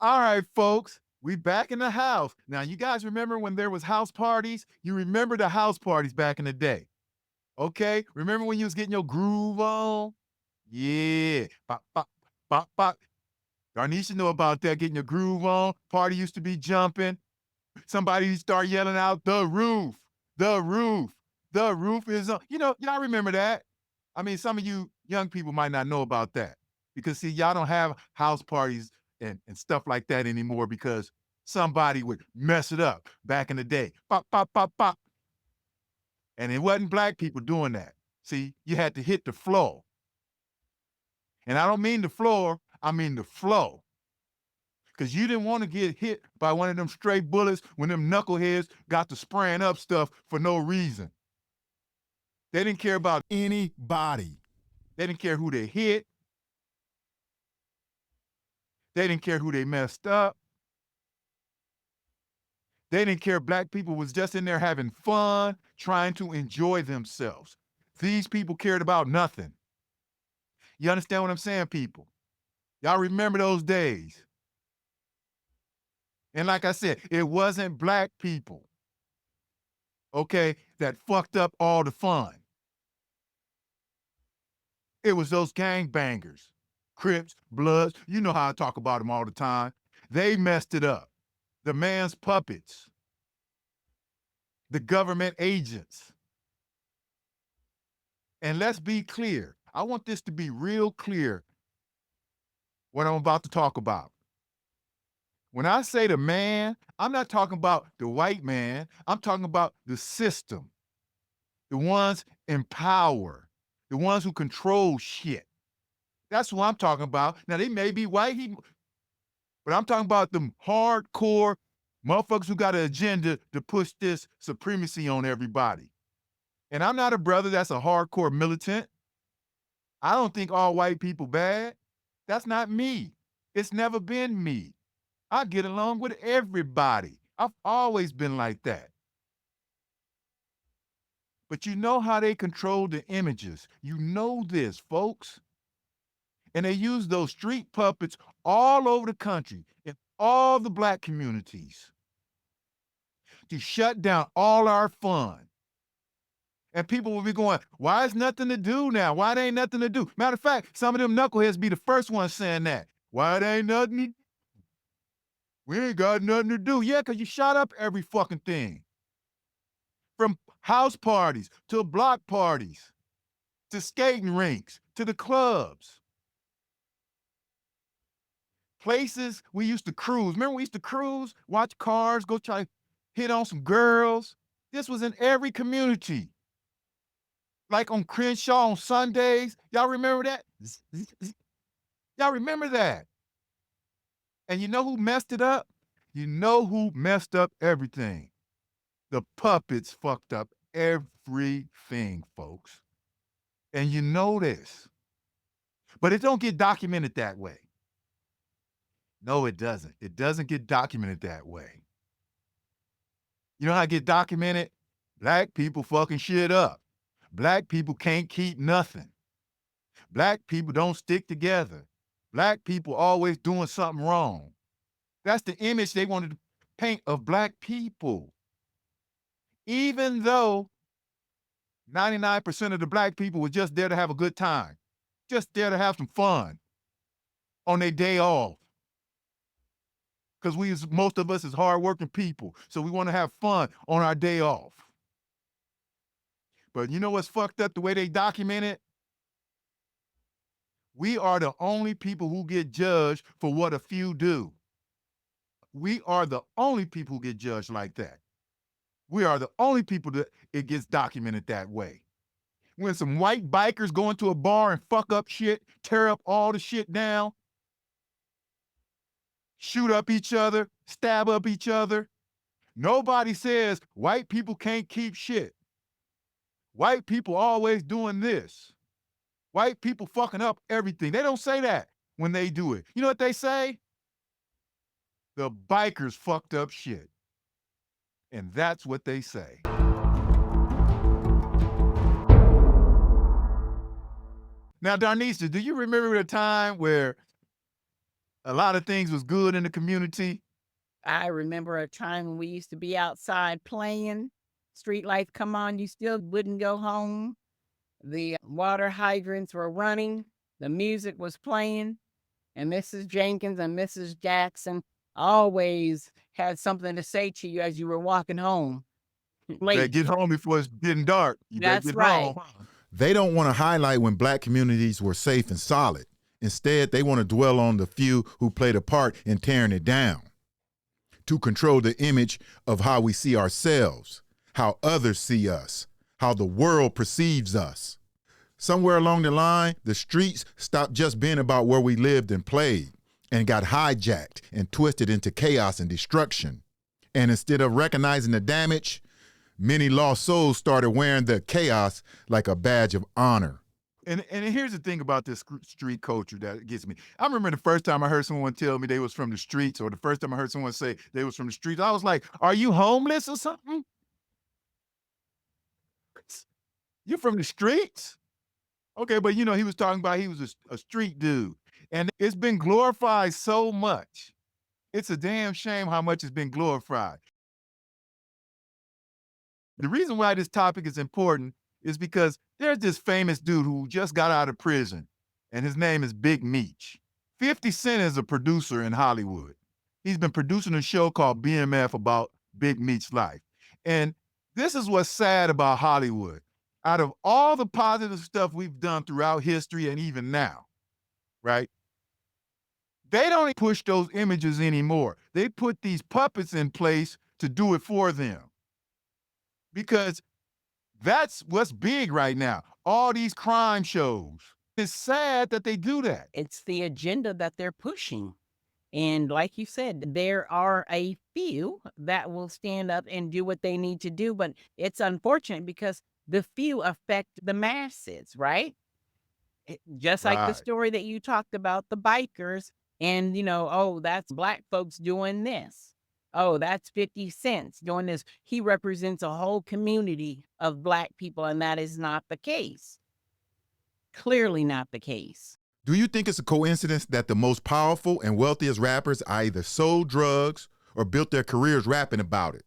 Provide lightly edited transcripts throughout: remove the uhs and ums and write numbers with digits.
All right, folks, we back in the house. Now, you guys remember when there was house parties? You remember the house parties back in the day, okay? Remember when you was getting your groove on? Yeah. Bop, bop, bop, bop. Darnisha know about that, getting your groove on. Party used to be jumping. Somebody start yelling out, the roof, the roof, the roof is on. Y'all remember that. I mean, some of you young people might not know about that because, see, y'all don't have house parties and stuff like that anymore because somebody would mess it up back in the day. Pop, pop, pop, pop. And it wasn't black people doing that. See, you had to hit the floor. And I don't mean the floor, I mean the flow. Because you didn't want to get hit by one of them stray bullets when them knuckleheads got to spraying up stuff for no reason. They didn't care about anybody. They didn't care who they hit. They didn't care who they messed up. They didn't care if black people was just in there having fun, trying to enjoy themselves. These people cared about nothing. You understand what I'm saying, people? Y'all remember those days. And like I said, it wasn't black people, okay, that fucked up all the fun. It was those gangbangers, Crips, Bloods. You know how I talk about them all the time. They messed it up. The man's puppets, the government agents. And let's be clear. I want this to be real clear what I'm about to talk about. When I say the man, I'm not talking about the white man. I'm talking about the system, the ones in power, the ones who control shit. That's who I'm talking about. Now, they may be white, but I'm talking about them hardcore motherfuckers who got an agenda to push this supremacy on everybody. And I'm not a brother that's a hardcore militant. I don't think all white people bad. That's not me. It's never been me. I get along with everybody. I've always been like that. But you know how they control the images. You know this, folks. And they use those street puppets all over the country in all the black communities to shut down all our fun. And people will be going, why is nothing to do now? Why there ain't nothing to do? Matter of fact, some of them knuckleheads be the first ones saying that. Why there ain't nothing to do? We ain't got nothing to do. Yeah, because you shot up every fucking thing. From house parties to block parties to skating rinks to the clubs. Places we used to cruise. Remember we used to cruise, watch cars, go try to hit on some girls? This was in every community. Like on Crenshaw on Sundays. Y'all remember that? Y'all remember that? And you know who messed it up? You know who messed up everything? The puppets fucked up everything, folks. And you know this. But it don't get documented that way. No, it doesn't. It doesn't get documented that way. You know how it get documented? Black people fucking shit up. Black people can't keep nothing. Black people don't stick together. Black people always doing something wrong. That's the image they wanted to paint of black people. Even though 99% of the black people were just there to have a good time, just there to have some fun on their day off. Because most of us is hardworking people, so we want to have fun on our day off. But you know what's fucked up the way they document it? We are the only people who get judged for what a few do. We are the only people who get judged like that. We are the only people that it gets documented that way. When some white bikers go into a bar and fuck up shit, tear up all the shit down, shoot up each other, stab up each other, nobody says white people can't keep shit. White people always doing this. White people fucking up everything. They don't say that when they do it. You know what they say? The bikers fucked up shit. And that's what they say. Now, Darnisha, do you remember a time where A lot of things was good in the community. I remember a time when we used to be outside playing. Street lights come on, you still wouldn't go home. The water hydrants were running, the music was playing, and Mrs. Jenkins and Mrs. Jackson always had something to say to you as you were walking home You better late. get home before it's getting dark. You better That's get right. home. They don't want to highlight when black communities were safe and solid. Instead, they want to dwell on the few who played a part in tearing it down, to control the image of how we see ourselves, how others see us, how the world perceives us. Somewhere along the line, the streets stopped just being about where we lived and played and got hijacked and twisted into chaos and destruction. And instead of recognizing the damage, many lost souls started wearing the chaos like a badge of honor. And here's the thing about this street culture that gets me. I remember the first time I heard someone tell me they was from the streets, or the first time I heard someone say they was from the streets, I was like, "Are you homeless or something? You from the streets?" Okay, but you know, he was talking about he was a street dude, and it's been glorified so much. It's a damn shame how much it's been glorified. The reason why this topic is important is because there's this famous dude who just got out of prison, and his name is Big Meech. 50 Cent is a producer in Hollywood. He's been producing a show called BMF about Big Meech's life. And this is what's sad about Hollywood. Out of all the positive stuff we've done throughout history and even now, right? They don't push those images anymore. They put these puppets in place to do it for them because that's what's big right now. All these crime shows. It's sad that they do that. It's the agenda that they're pushing. And like you said, there are a few that will stand up and do what they need to do, but it's unfortunate because the few affect the masses, right? Just like the Right. story that you talked about, the bikers, and oh, that's black folks doing this. Oh, that's 50 cents doing this. He represents a whole community of black people, and that is not the case. Clearly not the case. Do you think it's a coincidence that the most powerful and wealthiest rappers either sold drugs or built their careers rapping about it?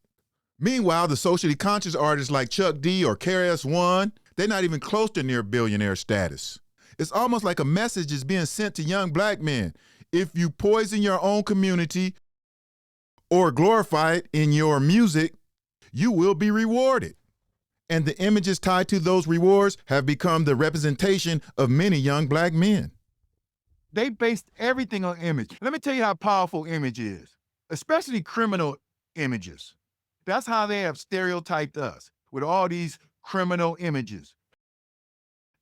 Meanwhile, the socially conscious artists like Chuck D or KRS-One, they're not even close to near billionaire status. It's almost like a message is being sent to young black men. If you poison your own community or glorify it in your music, you will be rewarded. And the images tied to those rewards have become the representation of many young black men. They based everything on image. Let me tell you how powerful image is, especially criminal images. That's how they have stereotyped us with all these criminal images.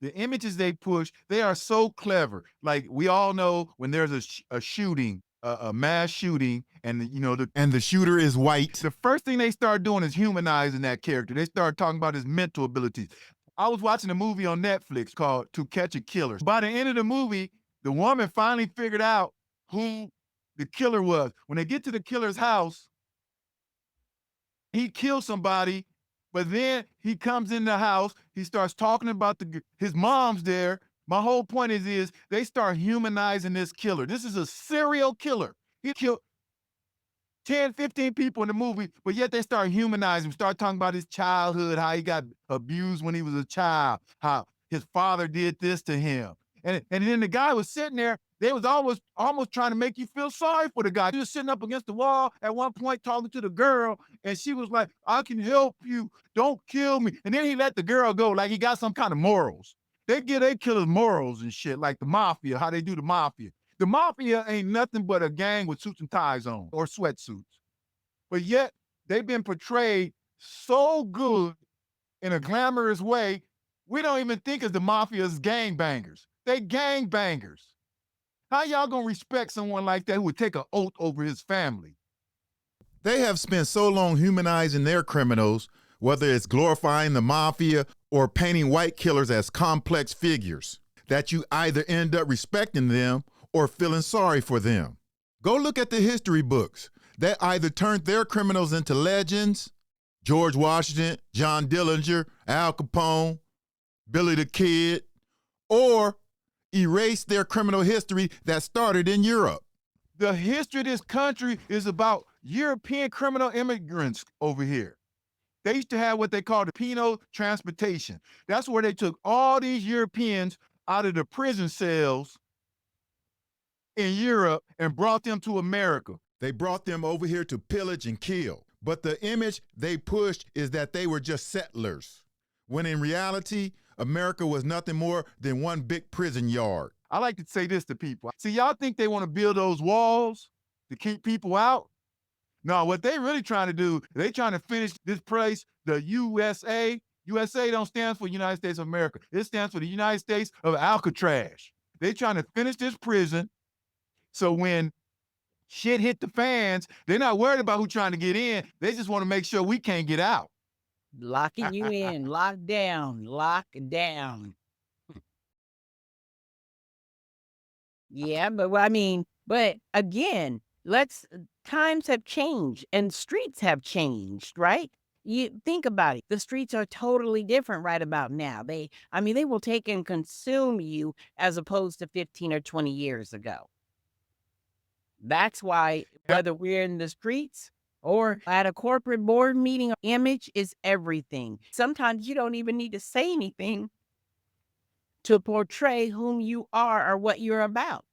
The images they push, they are so clever. Like we all know when there's a shooting, a mass shooting, and the shooter is white. the first thing they start doing is humanizing that character. They start talking about his mental abilities. I was watching a movie on Netflix called To Catch a Killer. By the end of the movie, the woman finally figured out who the killer was. When they get to the killer's house, he kills somebody, but then he comes in the house, he starts talking about his mom's there. My whole point is they start humanizing this killer. This is a serial killer. He killed 10, 15 people in the movie, but yet they start humanizing him, start talking about his childhood, how he got abused when he was a child, how his father did this to him. And then the guy was sitting there, they was almost trying to make you feel sorry for the guy. He was sitting up against the wall at one point talking to the girl, and she was like, "I can help you. Don't kill me." And then he let the girl go like he got some kind of morals. They give their killers morals and shit, like the mafia, how they do the mafia. The mafia ain't nothing but a gang with suits and ties on or sweatsuits. But yet they've been portrayed so good in a glamorous way, we don't even think of the mafia as gangbangers. They gangbangers. How y'all gonna respect someone like that who would take an oath over his family? They have spent so long humanizing their criminals, whether it's glorifying the mafia or painting white killers as complex figures, that you either end up respecting them or feeling sorry for them. Go look at the history books. They either turned their criminals into legends, George Washington, John Dillinger, Al Capone, Billy the Kid, or erased their criminal history that started in Europe. The history of this country is about European criminal immigrants over here. They used to have what they call the penal transportation. That's where they took all these Europeans out of the prison cells in Europe and brought them to America. They brought them over here to pillage and kill. But the image they pushed is that they were just settlers, when in reality, America was nothing more than one big prison yard. I like to say this to people. See, y'all think they want to build those walls to keep people out? No, what they really trying to do, they trying to finish this place, the USA. USA don't stand for United States of America. It stands for the United States of Alcatraz. They trying to finish this prison, so when shit hit the fans, they're not worried about who trying to get in. They just want to make sure we can't get out. Locking you in, lock down, lock down. Yeah, but again, times have changed and streets have changed, right? You think about it. The streets are totally different right about now. They will take and consume you as opposed to 15 or 20 years ago. That's why whether we're in the streets or at a corporate board meeting, image is everything. Sometimes you don't even need to say anything to portray whom you are or what you're about.